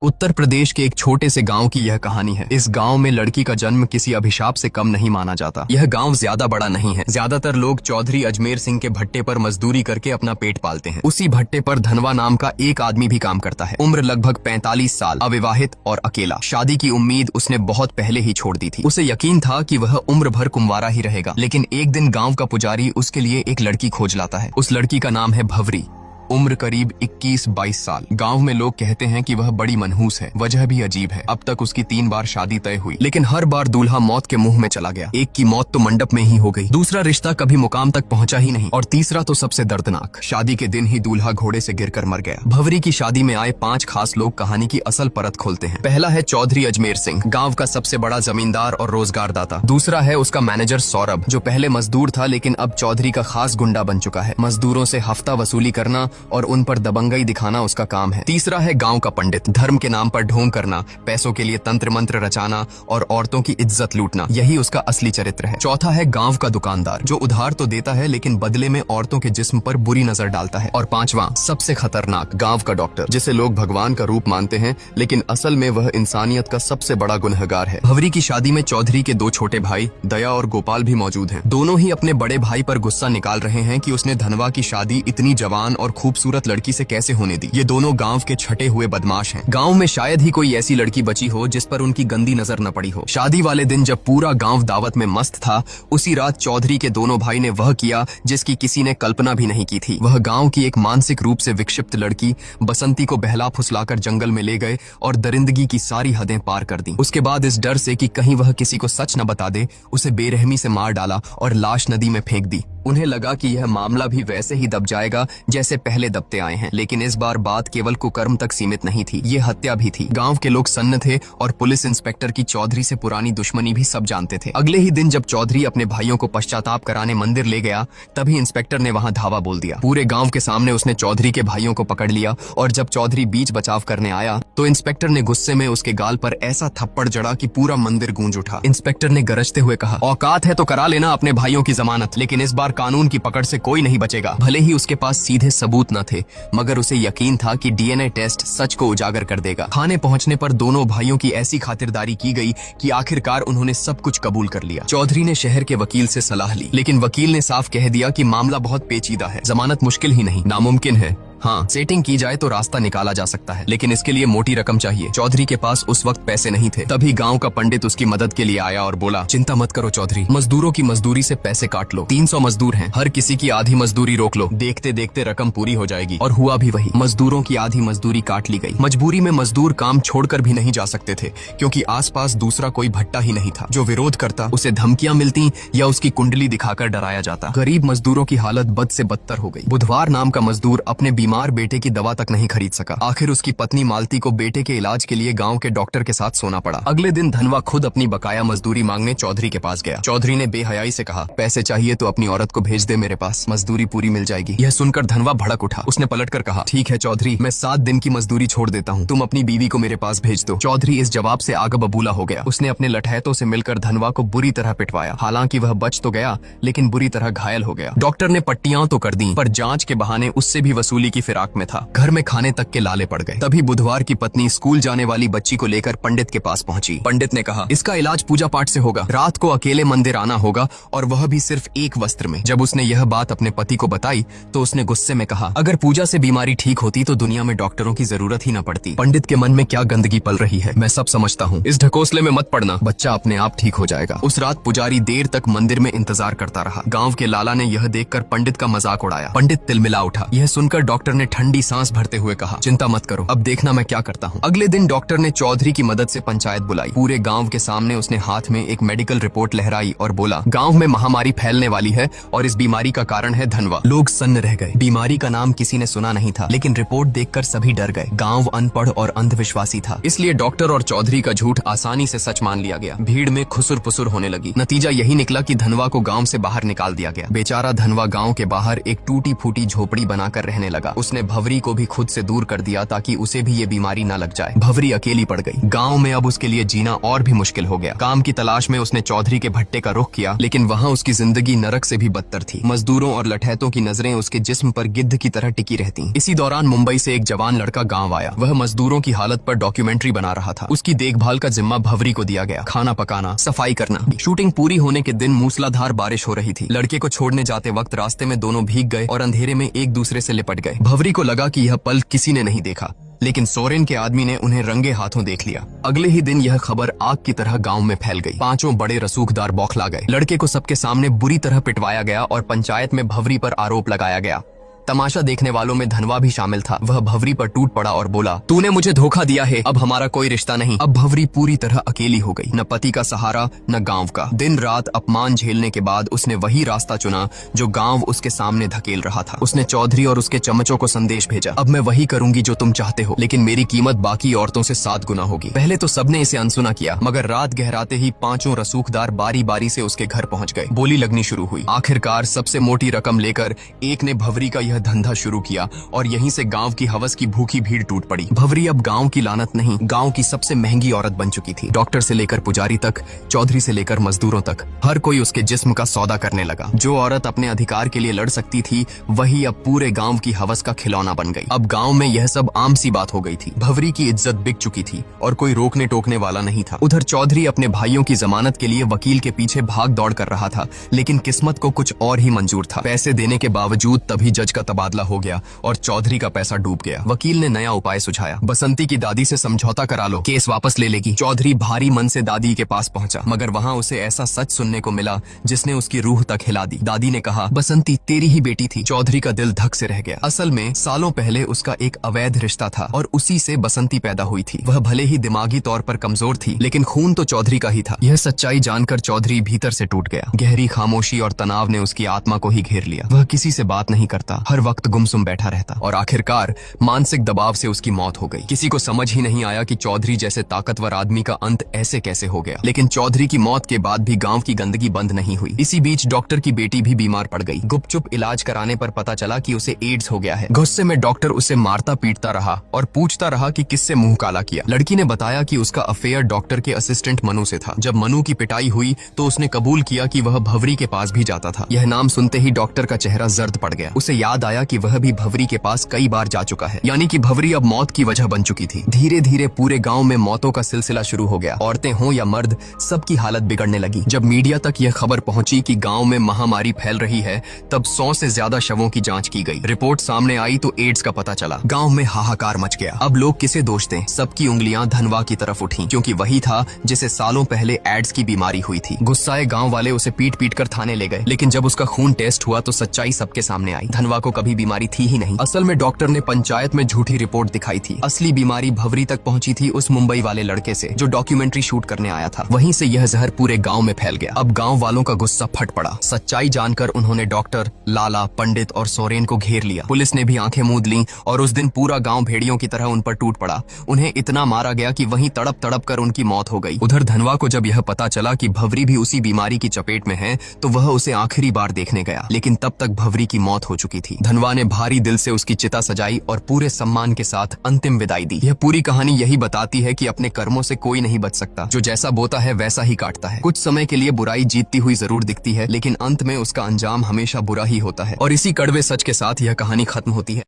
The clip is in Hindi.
उत्तर प्रदेश के एक छोटे से गांव की यह कहानी है। इस गांव में लड़की का जन्म किसी अभिशाप से कम नहीं माना जाता। यह गांव ज्यादा बड़ा नहीं है। ज्यादातर लोग चौधरी अजमेर सिंह के भट्टे पर मजदूरी करके अपना पेट पालते हैं। उसी भट्टे पर धनवा नाम का एक आदमी भी काम करता है। उम्र लगभग 45 साल, अविवाहित और अकेला। शादी की उम्मीद उसने बहुत पहले ही छोड़ दी थी। उसे यकीन था कि वह उम्र भर कुंवारा ही रहेगा। लेकिन एक दिन गाँव का पुजारी उसके लिए एक लड़की खोज लाता है। उस लड़की का नाम है भवरी। उम्र करीब 21-22 साल। गांव में लोग कहते हैं कि वह बड़ी मनहूस है। वजह भी अजीब है। अब तक उसकी 3 बार शादी तय हुई, लेकिन हर बार दूल्हा मौत के मुंह में चला गया। एक की मौत तो मंडप में ही हो गई, दूसरा रिश्ता कभी मुकाम तक पहुंचा ही नहीं, और तीसरा तो सबसे दर्दनाक, शादी के दिन ही दूल्हा घोड़े से गिरकर मर गया। भवरी की शादी में आए 5 खास लोग कहानी की असल परत खोलते हैं। पहला है चौधरी अजमेर सिंह, गाँव का सबसे बड़ा जमींदार और रोजगार दाता। दूसरा है उसका मैनेजर सौरभ, जो पहले मजदूर था लेकिन अब चौधरी का खास गुंडा बन चुका है। मजदूरों से हफ्ता वसूली करना और उन पर दबंगई दिखाना उसका काम है। तीसरा है गांव का पंडित, धर्म के नाम पर ढोंग करना, पैसों के लिए तंत्र मंत्र रचाना और औरतों की इज्जत लूटना, यही उसका असली चरित्र है। चौथा है गांव का दुकानदार, जो उधार तो देता है लेकिन बदले में औरतों के जिस्म पर बुरी नजर डालता है। और पांचवा, सबसे खतरनाक, गांव का डॉक्टर, जिसे लोग भगवान का रूप मानते हैं लेकिन असल में वह इंसानियत का सबसे बड़ा गुनहगार है। भवरी की शादी में चौधरी के 2 छोटे भाई दया और गोपाल भी मौजूद हैं। दोनों ही अपने बड़े भाई पर गुस्सा निकाल रहे हैं कि उसने धनवा की शादी इतनी जवान और खूबसूरत लड़की से कैसे होने दी। ये दोनों गांव के छठे हुए बदमाश हैं। गांव में शायद ही कोई ऐसी लड़की बची हो जिस पर उनकी गंदी नजर न पड़ी हो। शादी वाले दिन जब पूरा गांव दावत में मस्त था, उसी रात चौधरी के दोनों भाई ने वह किया जिसकी किसी ने कल्पना भी नहीं की थी। वह गांव की एक मानसिक रूप से विक्षिप्त लड़की बसंती को बहला फुसलाकर जंगल में ले गए और दरिंदगी की सारी हदें पार कर दी। उसके बाद इस डर से कि कहीं वह किसी को सच न बता दे, उसे बेरहमी से मार डाला और लाश नदी में फेंक दी। उन्हें लगा कि यह मामला भी वैसे ही दब जाएगा जैसे पहले दबते आए हैं, लेकिन इस बार बात केवल कुकर्म तक सीमित नहीं थी, ये हत्या भी थी। गांव के लोग सन्न थे और पुलिस इंस्पेक्टर की चौधरी से पुरानी दुश्मनी भी सब जानते थे। अगले ही दिन जब चौधरी अपने भाइयों को पश्चाताप कराने मंदिर ले गया, तभी इंस्पेक्टर ने वहां धावा बोल दिया। पूरे गांव के सामने उसने चौधरी के भाइयों को पकड़ लिया और जब चौधरी बीच बचाव करने आया तो इंस्पेक्टर ने गुस्से में उसके गाल पर ऐसा थप्पड़ जड़ा कि पूरा मंदिर गूंज उठा। इंस्पेक्टर ने गरजते हुए कहा, औकात है तो करा लेना अपने भाइयों की जमानत, लेकिन इस बार कानून की पकड़ से कोई नहीं बचेगा। भले ही उसके पास सीधे सबूत न थे, मगर उसे यकीन था कि डीएनए टेस्ट सच को उजागर कर देगा। थाने पहुंचने पर दोनों भाइयों की ऐसी खातिरदारी की गई कि आखिरकार उन्होंने सब कुछ कबूल कर लिया। चौधरी ने शहर के वकील से सलाह ली, लेकिन वकील ने साफ कह दिया कि मामला बहुत पेचीदा है, जमानत मुश्किल ही नहीं, नामुमकिन है। हाँ, सेटिंग की जाए तो रास्ता निकाला जा सकता है, लेकिन इसके लिए मोटी रकम चाहिए। चौधरी के पास उस वक्त पैसे नहीं थे। तभी गांव का पंडित उसकी मदद के लिए आया और बोला, चिंता मत करो चौधरी, मजदूरों की मजदूरी से पैसे काट लो। 300 मजदूर हैं, हर किसी की आधी मजदूरी रोक लो, देखते देखते रकम पूरी हो जाएगी। और हुआ भी वही, मजदूरों की आधी मजदूरी काट ली गई। मजबूरी में मजदूर काम छोड़कर भी नहीं जा सकते थे, क्योंकि आसपास दूसरा कोई भट्टा ही नहीं था। जो विरोध करता उसे धमकियां मिलती या उसकी कुंडली दिखाकर डराया जाता। गरीब मजदूरों की हालत बद से बदतर हो गई। बुधवार नाम का मजदूर अपने बीमार बेटे की दवा तक नहीं खरीद सका। आखिर उसकी पत्नी मालती को बेटे के इलाज के लिए गांव के डॉक्टर के साथ सोना पड़ा। अगले दिन धनवा खुद अपनी बकाया मजदूरी मांगने चौधरी के पास गया। चौधरी ने बेहयाई से कहा, पैसे चाहिए तो अपनी औरत को भेज दे मेरे पास, मजदूरी पूरी मिल जाएगी। यह सुनकर धनवा भड़क उठा। उसने पलटकर कहा, ठीक है चौधरी, मैं 7 दिन की मजदूरी छोड़ देता हूँ, तुम अपनी बीवी को मेरे पास भेज दो। चौधरी इस जवाब से आग बबूला हो गया। उसने अपने लठैतों से मिलकर धनवा को बुरी तरह पिटवाया। हालांकि वह बच तो गया, लेकिन बुरी तरह घायल हो गया। डॉक्टर ने पट्टियां तो कर दी, पर जांच के बहाने उससे भी वसूली की फिराक में था। घर में खाने तक के लाले पड़ गए। तभी बुधवार की पत्नी स्कूल जाने वाली बच्ची को लेकर पंडित के पास पहुंची। पंडित ने कहा, इसका इलाज पूजा पाठ से होगा, रात को अकेले मंदिर आना होगा, और वह भी सिर्फ एक वस्त्र में। जब उसने यह बात अपने पति को बताई तो उसने गुस्से में कहा, अगर पूजा से बीमारी ठीक होती तो दुनिया में डॉक्टरों की जरूरत ही न पड़ती। पंडित के मन में क्या गंदगी पल रही है, मैं सब समझता हूँ, इस ढकोसले में मत पड़ना, बच्चा अपने आप ठीक हो जाएगा। उस रात पुजारी देर तक मंदिर में इंतजार करता रहा। गाँव के लाला ने यह देखकर पंडित का मजाक उड़ाया। पंडित तिलमिला उठा। यह सुनकर डॉक्टर ने ठंडी सांस भरते हुए कहा, चिंता मत करो, अब देखना मैं क्या करता हूँ। अगले दिन डॉक्टर ने चौधरी की मदद से पंचायत बुलाई। पूरे गांव के सामने उसने हाथ में एक मेडिकल रिपोर्ट लहराई और बोला, गांव में महामारी फैलने वाली है और इस बीमारी का कारण है धनवा। लोग सन्न रह गए। बीमारी का नाम किसी ने सुना नहीं था, लेकिन रिपोर्ट देखकर सभी डर गए। गांव अनपढ़ और अंधविश्वासी था, इसलिए डॉक्टर और चौधरी का झूठ आसानी से सच मान लिया गया। भीड़ में खुसुर पुसुर होने लगी। नतीजा यही निकला कि धनवा को गाँव से बाहर निकाल दिया गया। बेचारा धनवा गाँव के बाहर एक टूटी फूटी झोपड़ी बनाकर रहने लगा। उसने भवरी को भी खुद से दूर कर दिया ताकि उसे भी ये बीमारी न लग जाए। भवरी अकेली पड़ गई। गांव में अब उसके लिए जीना और भी मुश्किल हो गया। काम की तलाश में उसने चौधरी के भट्टे का रुख किया, लेकिन वहाँ उसकी जिंदगी नरक से भी बदतर थी। मजदूरों और लठैतों की नजरें उसके जिस्म पर गिद्ध की तरह टिकी रहती। इसी दौरान मुंबई से एक जवान लड़का गाँव आया। वह मजदूरों की हालत पर डॉक्यूमेंट्री बना रहा था। उसकी देखभाल का जिम्मा भवरी को दिया गया। खाना पकाना, सफाई करना। शूटिंग पूरी होने के दिन मूसलाधार बारिश हो रही थी। लड़के को छोड़ने जाते वक्त रास्ते में दोनों भीग गए और अंधेरे में एक दूसरे से लिपट गए। भवरी को लगा कि यह पल किसी ने नहीं देखा, लेकिन सोरेन के आदमी ने उन्हें रंगे हाथों देख लिया। अगले ही दिन यह खबर आग की तरह गांव में फैल गई। पांचों बड़े रसूखदार बौखला गए। लड़के को सबके सामने बुरी तरह पिटवाया गया और पंचायत में भवरी पर आरोप लगाया गया। तमाशा देखने वालों में धनवा भी शामिल था। वह भवरी पर टूट पड़ा और बोला, तूने मुझे धोखा दिया है, अब हमारा कोई रिश्ता नहीं। अब भवरी पूरी तरह अकेली हो गई, न पति का सहारा न गांव का। दिन रात अपमान झेलने के बाद उसने वही रास्ता चुना जो गांव उसके सामने धकेल रहा था। उसने चौधरी और उसके चमचों को संदेश भेजा, अब मैं वही करूंगी जो तुम चाहते हो, लेकिन मेरी कीमत बाकी औरतों से 7 गुना होगी। पहले तो सबने इसे अनसुना किया, मगर रात गहराते ही पांचों रसूखदार बारी बारी से उसके घर पहुंच गए। बोली लगनी शुरू हुई। आखिरकार सबसे मोटी रकम लेकर एक ने भवरी का यह धंधा शुरू किया और यहीं से गांव की हवस की भूखी भीड़ टूट पड़ी। भवरी अब गांव की लानत नहीं, गांव की सबसे महंगी औरत बन चुकी थी। डॉक्टर से लेकर पुजारी तक, चौधरी से लेकर मजदूरों तक, हर कोई उसके जिस्म का सौदा करने लगा। जो औरत अपने अधिकार के लिए लड़ सकती थी, वही अब पूरे गांव की हवस का खिलौना बन गई। अब गांव में यह सब आम सी बात हो गई थी। भवरी की इज्जत बिक चुकी थी और कोई रोकने टोकने वाला नहीं था। उधर चौधरी अपने भाइयों की जमानत के लिए वकील के पीछे भाग दौड़ कर रहा था, लेकिन किस्मत को कुछ और ही मंजूर था। पैसे देने के बावजूद तभी जज का तबादला हो गया और चौधरी का पैसा डूब गया। वकील ने नया उपाय सुझाया, बसंती की दादी से समझौता करा लो, केस वापस ले लेगी। चौधरी भारी मन से दादी के पास पहुंचा, मगर वहां उसे ऐसा सच सुनने को मिला जिसने उसकी रूह तक हिला दी। दादी ने कहा, बसंती तेरी ही बेटी थी। चौधरी का दिल धक से रह गया। असल में सालों पहले उसका एक अवैध रिश्ता था और उसी से बसंती पैदा हुई थी। वह भले ही दिमागी तौर पर कमजोर थी, लेकिन खून तो चौधरी का ही था। यह सच्चाई जानकर चौधरी भीतर से टूट गया। गहरी खामोशी और तनाव ने उसकी आत्मा को ही घेर लिया। वह किसी से बात नहीं करता, हर वक्त गुमसुम बैठा रहता और आखिरकार मानसिक दबाव से उसकी मौत हो गई। किसी को समझ ही नहीं आया कि चौधरी जैसे ताकतवर आदमी का अंत ऐसे कैसे हो गया। लेकिन चौधरी की मौत के बाद भी गांव की गंदगी बंद नहीं हुई। इसी बीच डॉक्टर की बेटी भी बीमार पड़ गई। गुपचुप इलाज कराने पर पता चला कि उसे एड्स हो गया है। गुस्से में डॉक्टर उसे मारता पीटता रहा और पूछता रहा कि किससे मुंह काला किया। लड़की ने बताया कि उसका अफेयर डॉक्टर के असिस्टेंट मनु से था। जब मनु की पिटाई हुई तो उसने कबूल किया कि वह भवरी के पास भी जाता था। यह नाम सुनते ही डॉक्टर का चेहरा जर्द पड़ गया। उसे याद आया कि वह भी भवरी के पास कई बार जा चुका है, यानी कि भवरी अब मौत की वजह बन चुकी थी। धीरे धीरे पूरे गांव में मौतों का सिलसिला शुरू हो गया। औरतें हों या मर्द, सबकी हालत बिगड़ने लगी। जब मीडिया तक यह खबर पहुंची कि गांव में महामारी फैल रही है, तब 100 से ज्यादा शवों की जांच की गई। रिपोर्ट सामने आई तो एड्स का पता चला। गांव में हाहाकार मच गया। अब लोग किसे दोष दें? सबकी उंगलियां धनवा की तरफ उठी, क्योंकि वही था जिसे सालों पहले एड्स की बीमारी हुई थी। गुस्साए गांव वाले उसे पीट पीट कर थाने ले गए, लेकिन जब उसका खून टेस्ट हुआ तो सच्चाई सबके सामने आई। धनवा को कभी बीमारी थी ही नहीं। असल में डॉक्टर ने पंचायत में झूठी रिपोर्ट दिखाई थी। असली बीमारी भवरी तक पहुंची थी उस मुंबई वाले लड़के से जो डॉक्यूमेंट्री शूट करने आया था। वहीं से यह जहर पूरे गांव में फैल गया। अब गांव वालों का गुस्सा फट पड़ा। सच्चाई जानकर उन्होंने डॉक्टर, लाला, पंडित और सोरेन को घेर लिया। पुलिस ने भी आंखें मूंद लीं और उस दिन पूरा गांव भेड़ियों की तरह उन पर टूट पड़ा। उन्हें इतना मारा गया कि वहीं तड़प तड़प कर उनकी मौत हो गई। उधर धनवा को जब यह पता चला कि भवरी भी उसी बीमारी की चपेट में है, तो वह उसे आखिरी बार देखने गया, लेकिन तब तक भवरी की मौत हो चुकी थी। धनवा ने भारी दिल से उसकी चिता सजाई और पूरे सम्मान के साथ अंतिम विदाई दी। यह पूरी कहानी यही बताती है कि अपने कर्मों से कोई नहीं बच सकता। जो जैसा बोता है वैसा ही काटता है। कुछ समय के लिए बुराई जीतती हुई जरूर दिखती है, लेकिन अंत में उसका अंजाम हमेशा बुरा ही होता है। और इसी कड़वे सच के साथ यह कहानी खत्म होती है।